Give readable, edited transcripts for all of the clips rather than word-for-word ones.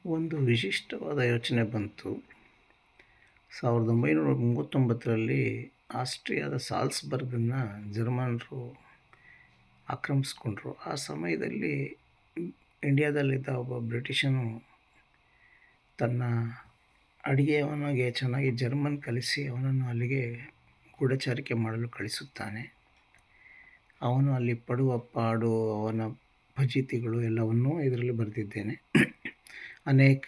ಒಂದು ವಿಶಿಷ್ಟವಾದ ಯೋಚನೆ ಬಂತು. 1939ರಲ್ಲಿ ಆಸ್ಟ್ರಿಯಾದ ಸಾಲ್ಸ್ಬರ್ಗನ್ನು ಜರ್ಮನ್ನರು ಆಕ್ರಮಿಸ್ಕೊಂಡ್ರು. ಆ ಸಮಯದಲ್ಲಿ ಇಂಡಿಯಾದಲ್ಲಿದ್ದ ಒಬ್ಬ ಬ್ರಿಟಿಷನು ತನ್ನ ಅಡಿಗೆಯವನಿಗೆ ಚೆನ್ನಾಗಿ ಜರ್ಮನ್ ಕಲಿಸಿ ಅವನನ್ನು ಅಲ್ಲಿಗೆ ಗೂಢಚಾರಿಕೆ ಮಾಡಲು ಕಳಿಸುತ್ತಾನೆ. ಅವನು ಅಲ್ಲಿ ಪಡುವ ಪಾಡು, ಅವನ ಫಜೀತಿಗಳು ಎಲ್ಲವನ್ನೂ ಇದರಲ್ಲಿ ಬರೆದಿದ್ದೇನೆ. ಅನೇಕ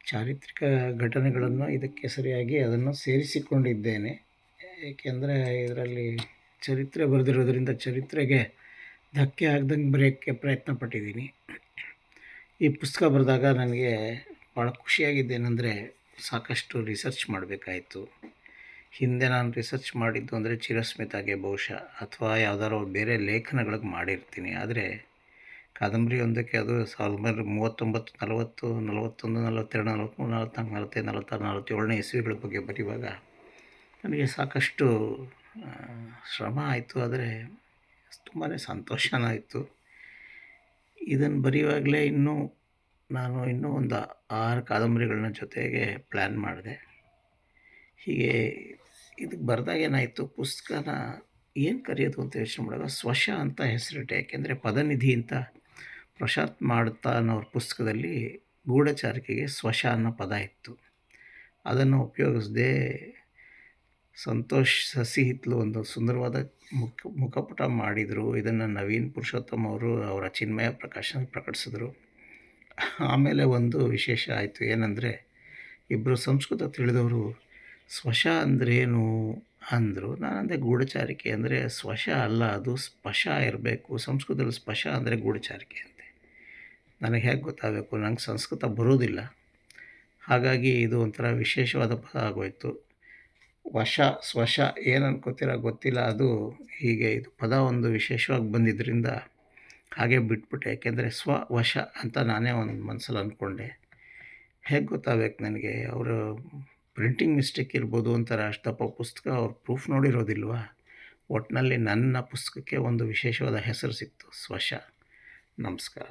ಚಾರಿತ್ರಿಕ ಘಟನೆಗಳನ್ನು ಇದಕ್ಕೆ ಸರಿಯಾಗಿ ಅದನ್ನು ಸೇರಿಸಿಕೊಂಡಿದ್ದೇನೆ. ಏಕೆಂದರೆ ಇದರಲ್ಲಿ ಚರಿತ್ರೆ ಬರೆದಿರೋದ್ರಿಂದ ಚರಿತ್ರೆಗೆ ಧಕ್ಕೆ ಆಗ್ದಂಗೆ ಬರೆಯೋಕ್ಕೆ ಪ್ರಯತ್ನ ಪಟ್ಟಿದ್ದೀನಿ. ಈ ಪುಸ್ತಕ ಬರೆದಾಗ ನನಗೆ ಭಾಳ ಖುಷಿಯಾಗಿದ್ದೇನೆಂದರೆ ಸಾಕಷ್ಟು ರಿಸರ್ಚ್ ಮಾಡಬೇಕಾಯಿತು. ಹಿಂದೆ ನಾನು ರಿಸರ್ಚ್ ಮಾಡಿದ್ದು ಅಂದರೆ ಚಿರಸ್ಮಿತಾಗೆ ಬಹುಶಃ ಅಥವಾ ಯಾವುದಾದ್ರು ಬೇರೆ ಲೇಖನಗಳಿಗೆ ಮಾಡಿರ್ತೀನಿ. ಆದರೆ ಕಾದಂಬರಿಯೊಂದಕ್ಕೆ ಅದು 1939, 40, 41, 42, 43, 44, 45, 46, 47ನೇ ಇಸ್ವಿಗಳ ಬಗ್ಗೆ ಬರೆಯುವಾಗ ನನಗೆ ಸಾಕಷ್ಟು ಶ್ರಮ ಆಯಿತು. ಆದರೆ ತುಂಬಾ ಸಂತೋಷನೂ ಆಯಿತು. ಇದನ್ನು ಬರೆಯುವಾಗಲೇ ನಾನು ಇನ್ನೂ ಒಂದು 6 ಕಾದಂಬರಿಗಳನ್ನ ಜೊತೆಗೆ ಪ್ಲ್ಯಾನ್ ಮಾಡಿದೆ. ಹೀಗೆ ಇದಕ್ಕೆ ಬರೆದಾಗ ಏನಾಯಿತು, ಪುಸ್ತಕನ ಏನು ಕರೆಯೋದು ಅಂತ ಯೋಚನೆ ಮಾಡುವಾಗ ಸ್ವಶ ಅಂತ ಹೆಸರಿಟ್ಟೆ. ಯಾಕೆಂದರೆ ಪದನಿಧಿ ಅಂತ ಪ್ರಶಾಂತ್ ಮಾಡ್ತಾ ಅನ್ನೋರ ಪುಸ್ತಕದಲ್ಲಿ ಗೂಢಚಾರಿಕೆಗೆ ಸ್ವಶ ಅನ್ನೋ ಪದ ಇತ್ತು. ಅದನ್ನು ಉಪಯೋಗಿಸದೆ ಸಂತೋಷ್ ಸಸಿಹಿತ್ಲು ಒಂದು ಸುಂದರವಾದ ಮುಖಪುಟ ಮಾಡಿದರು. ಇದನ್ನು ನವೀನ್ ಪುರುಷೋತ್ತಮ್ ಅವರು ಅವರ ಚಿನ್ಮಯ ಪ್ರಕಟಿಸಿದ್ರು. ಆಮೇಲೆ ಒಂದು ವಿಶೇಷ ಆಯಿತು. ಏನಂದರೆ, ಇಬ್ಬರು ಸಂಸ್ಕೃತ ತಿಳಿದವರು ಸ್ವಶ ಅಂದ್ರೇನು ಅಂದರು. ನಾನಂದೆ ಗೂಢಚಾರಿಕೆ ಅಂದರೆ ಸ್ವಶ ಅಲ್ಲ, ಅದು ಸ್ಪಶ ಇರಬೇಕು. ಸಂಸ್ಕೃತದಲ್ಲಿ ಸ್ಪಶ ಅಂದರೆ ಗೂಢಚಾರಿಕೆ ಅಂತೆ. ನನಗೆ ಹೇಗೆ ಗೊತ್ತಾಗಬೇಕು? ನಂಗೆ ಸಂಸ್ಕೃತ ಬರೋದಿಲ್ಲ. ಹಾಗಾಗಿ ಇದು ಒಂಥರ ವಿಶೇಷವಾದ ಪದ ಆಗೋಯಿತು. ವಶ ಸ್ವಶ ಏನು ಅನ್ಕೋತೀರ ಗೊತ್ತಿಲ್ಲ. ಅದು ಹೀಗೆ ಇದು ಪದ ಒಂದು ವಿಶೇಷವಾಗಿ ಬಂದಿದ್ದರಿಂದ ಹಾಗೆ ಬಿಟ್ಬಿಟ್ಟೆ. ಯಾಕೆಂದರೆ ವಶ ಅಂತ ನಾನೇ ಒಂದು ಮನಸ್ಸಲ್ಲಿ ಅಂದ್ಕೊಂಡೆ. ಹೇಗೆ ಗೊತ್ತಾಗಬೇಕು ನನಗೆ? ಅವರು ಪ್ರಿಂಟಿಂಗ್ ಮಿಸ್ಟೇಕ್ ಇರ್ಬೋದು ಅಂತಾರೆ. ಅಷ್ಟಪ್ಪ ಪುಸ್ತಕ ಅವ್ರು ಪ್ರೂಫ್ ನೋಡಿರೋದಿಲ್ವಾ? ಒಟ್ಟಿನಲ್ಲಿ ನನ್ನ ಪುಸ್ತಕಕ್ಕೆ ಒಂದು ವಿಶೇಷವಾದ ಹೆಸರು ಸಿಕ್ತು, ಸ್ವಶ. ನಮಸ್ಕಾರ.